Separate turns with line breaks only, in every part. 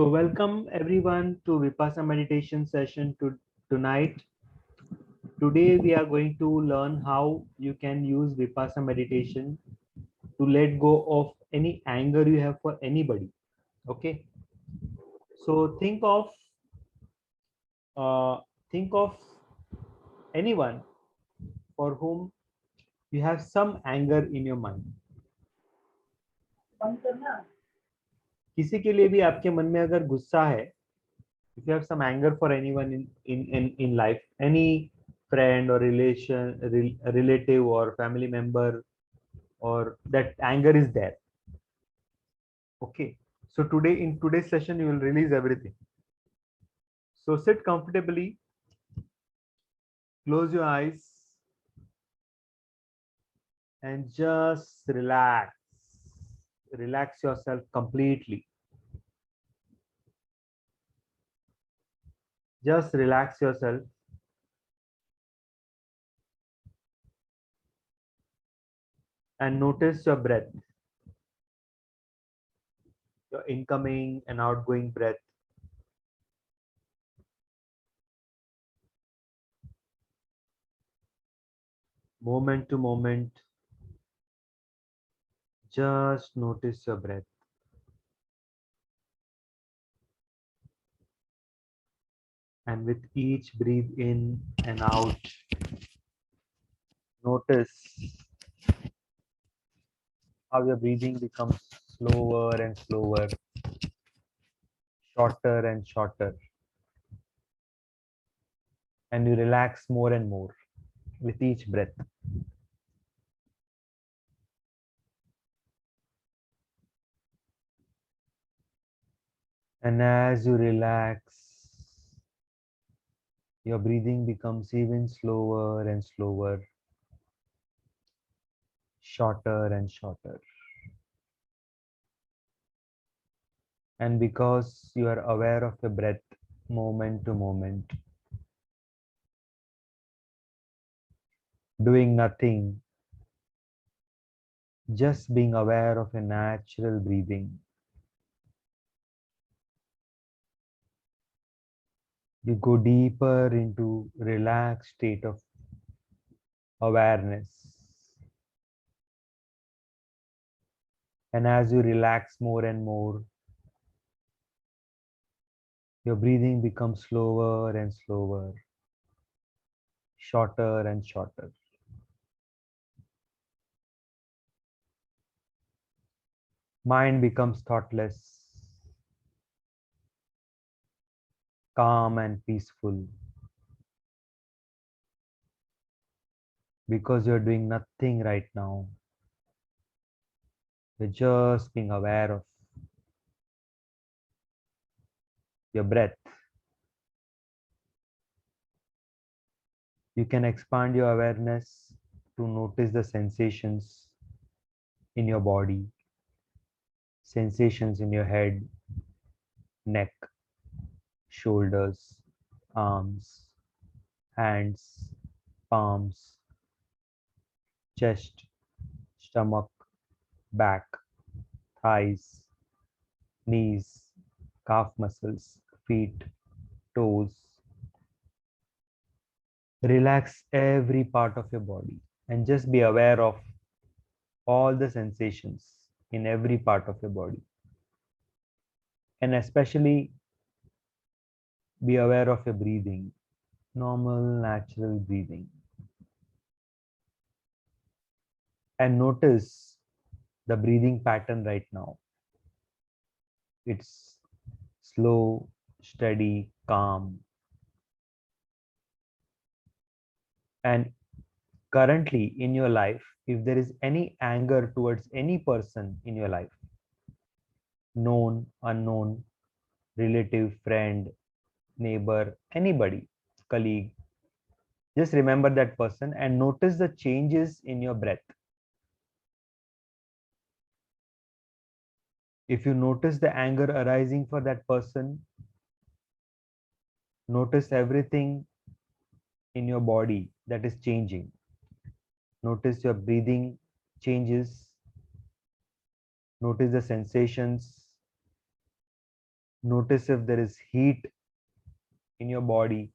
So welcome everyone to Vipassana meditation session tonight. Today we are going to learn how you can use Vipassana meditation to let go of any anger you have for anybody. Okay. So uh, think of anyone for whom you have some anger in your mind. किसी के लिए भी आपके मन में अगर गुस्सा है, if you have some anger for anyone in life, any friend or relative or family member, or that anger is there. Okay, so in today's session you will release everything. So sit comfortably, close your eyes, and just relax yourself completely. Just relax yourself and notice your breath, your incoming and outgoing breath. Moment to moment, just notice your breath. And with each breathe in and out, notice how your breathing becomes slower and slower, shorter and shorter, and you relax more and more with each breath. And as you relax, your breathing becomes even slower and slower, shorter and shorter. And because you are aware of your breath moment to moment, doing nothing, just being aware of a natural breathing, you go deeper into relaxed state of awareness. And as you relax more and more, your breathing becomes slower and slower, shorter and shorter. Mind becomes thoughtless, calm and peaceful, because you're doing nothing right now. You're just being aware of your breath. You can expand your awareness to notice the sensations in your body, sensations in your head, neck, shoulders, arms, hands, palms, chest, stomach, back, thighs, knees, calf muscles, feet, toes. Relax every part of your body and just be aware of all the sensations in every part of your body. And especially be aware of your breathing, normal, natural breathing. And notice the breathing pattern right now. It's slow, steady, calm. And currently in your life, if there is any anger towards any person in your life, known, unknown, relative, friend, neighbor, anybody, colleague, just remember that person and notice the changes in your breath. If you notice the anger arising for that person, notice everything in your body that is changing. Notice your breathing changes. Notice the sensations. Notice if there is heat in your body,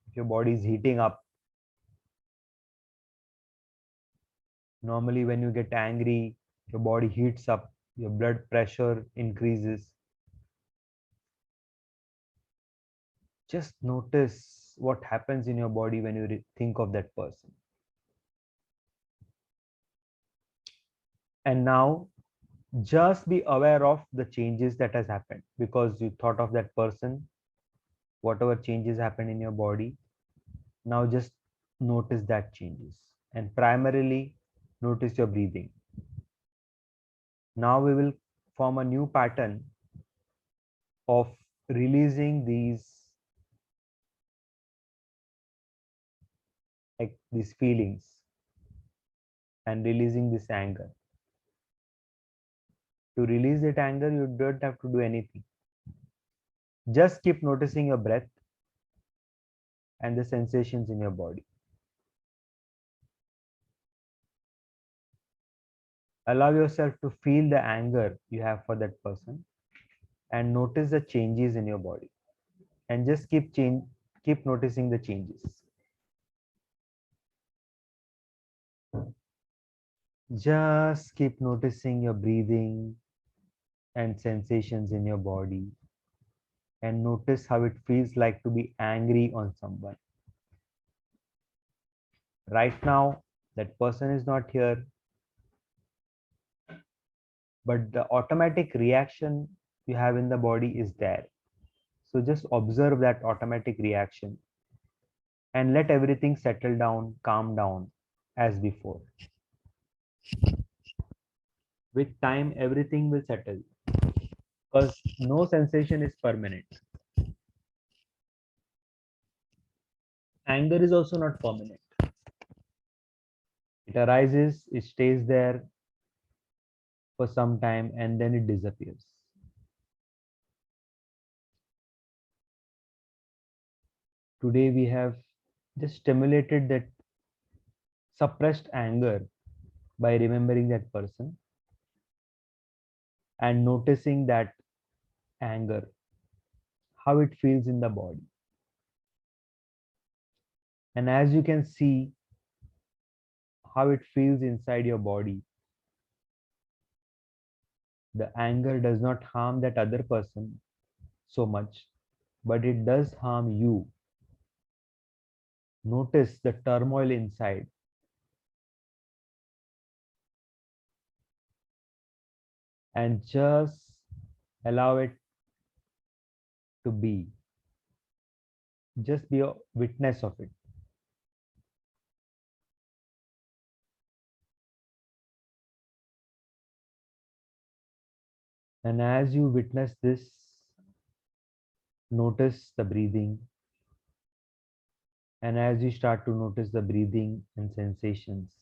if your body is heating up. Normally, when you get angry, your body heats up, your blood pressure increases. Just notice what happens in your body when you think of that person. And now just be aware of the changes that has happened because you thought of that person, whatever changes happened in your body. Now just notice that changes and primarily notice your breathing. Now we will form a new pattern of releasing these feelings and releasing this anger. To release that anger, you don't have to do anything. Just keep noticing your breath and the sensations in your body. Allow yourself to feel the anger you have for that person and notice the changes in your body. And just keep noticing the changes. Just keep noticing your breathing and sensations in your body and notice how it feels like to be angry on someone. Right now, that person is not here, but the automatic reaction you have in the body is there. So just observe that automatic reaction and let everything settle down, calm down as before. With time, everything will settle because no sensation is permanent. Anger is also not permanent. It arises, it stays there for some time, and then it disappears. Today, we have just stimulated that suppressed anger by remembering that person and noticing that anger, how it feels in the body. And as you can see how it feels inside your body, the anger does not harm that other person so much, but it does harm you. Notice the turmoil inside and just allow it to be. Just be a witness of it. And as you witness this, notice the breathing. And as you start to notice the breathing and sensations,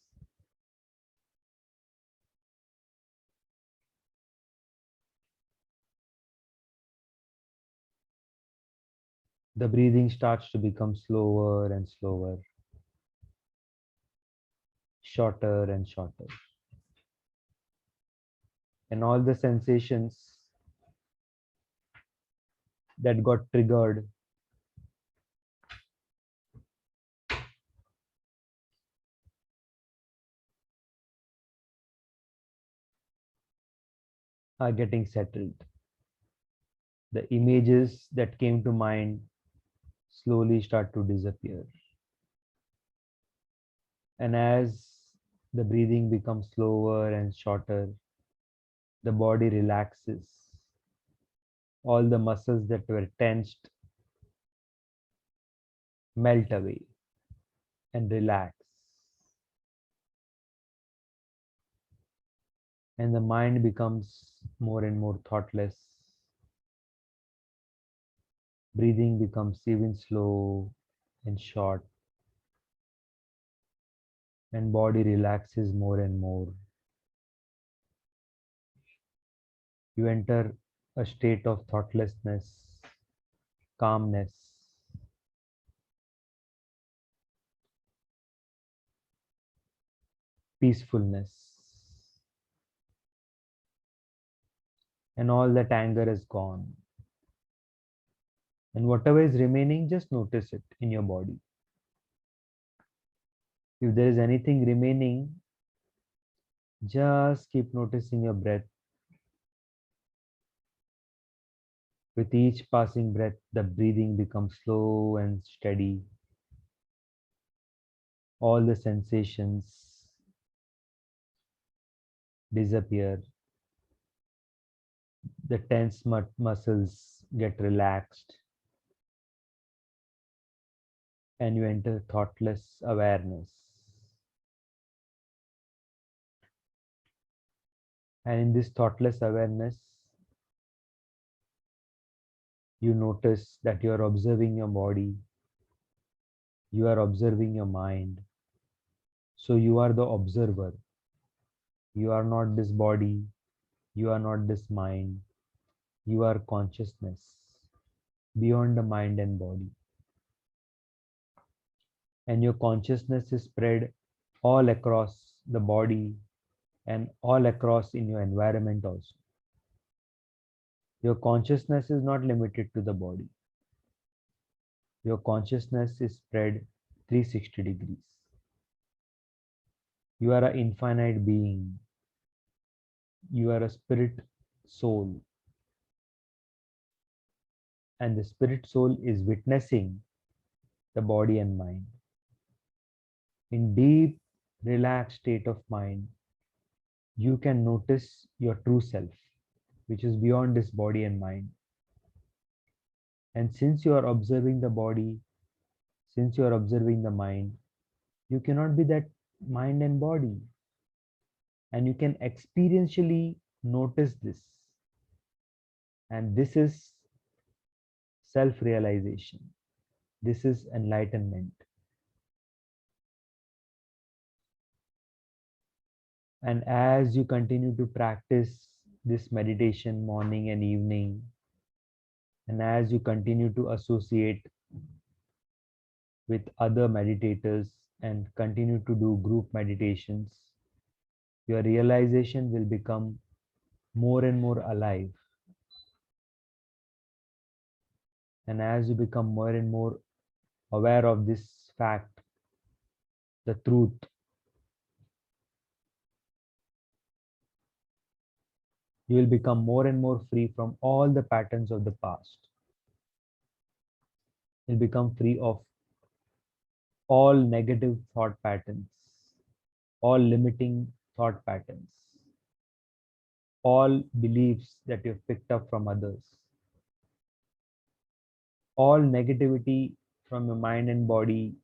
the breathing starts to become slower and slower, shorter and shorter. And all the sensations that got triggered are getting settled. The images that came to mind slowly start to disappear. And as the breathing becomes slower and shorter, the body relaxes. All the muscles that were tensed melt away and relax. And the mind becomes more and more thoughtless. Breathing becomes even slow and short, and body relaxes more and more. You enter a state of thoughtlessness, calmness, peacefulness, and all that anger is gone. And whatever is remaining, just notice it in your body. If there is anything remaining, just keep noticing your breath. With each passing breath, the breathing becomes slow and steady. All the sensations disappear. The tense muscles get relaxed, and you enter thoughtless awareness. And in this thoughtless awareness, you notice that you are observing your body, you are observing your mind. So you are the observer. You are not this body, you are not this mind, you are consciousness beyond the mind and body. And your consciousness is spread all across the body and all across in your environment also. Your consciousness is not limited to the body. Your consciousness is spread 360 degrees. You are an infinite being. You are a spirit soul. And the spirit soul is witnessing the body and mind. In deep, relaxed state of mind, you can notice your true self, which is beyond this body and mind. And since you are observing the body, since you are observing the mind, you cannot be that mind and body. And you can experientially notice this. And this is self realization. This is enlightenment. And as you continue to practice this meditation morning and evening, and as you continue to associate with other meditators and continue to do group meditations, your realization will become more and more alive. And as you become more and more aware of this fact, the truth, you will become more and more free from all the patterns of the past. You'll become free of all negative thought patterns, all limiting thought patterns, all beliefs that you've picked up from others, all negativity from your mind and body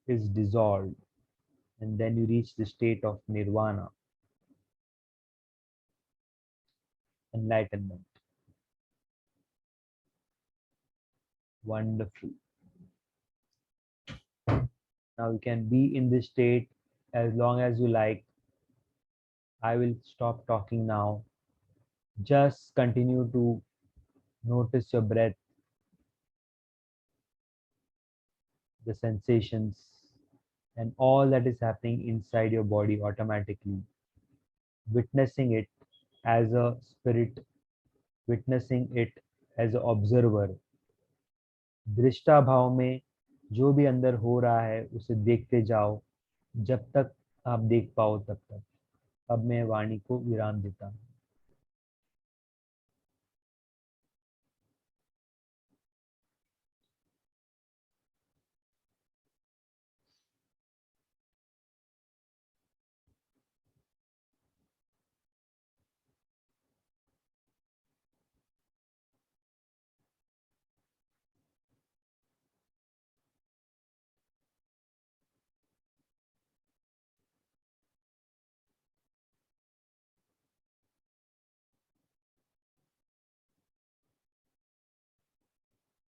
is dissolved, and then you reach the state of nirvana, enlightenment. Wonderful. Now you can be in this state as long as you like. I will stop talking now. Just continue to notice your breath, the sensations, and all that is happening inside your body automatically. Witnessing it as a spirit, witnessing it as an observer. दृष्टा भाव में जो भी अंदर हो रहा है उसे देखते जाओ जब तक आप देख पाओ तब तक. अब मैं वाणी को विराम देता हूँ.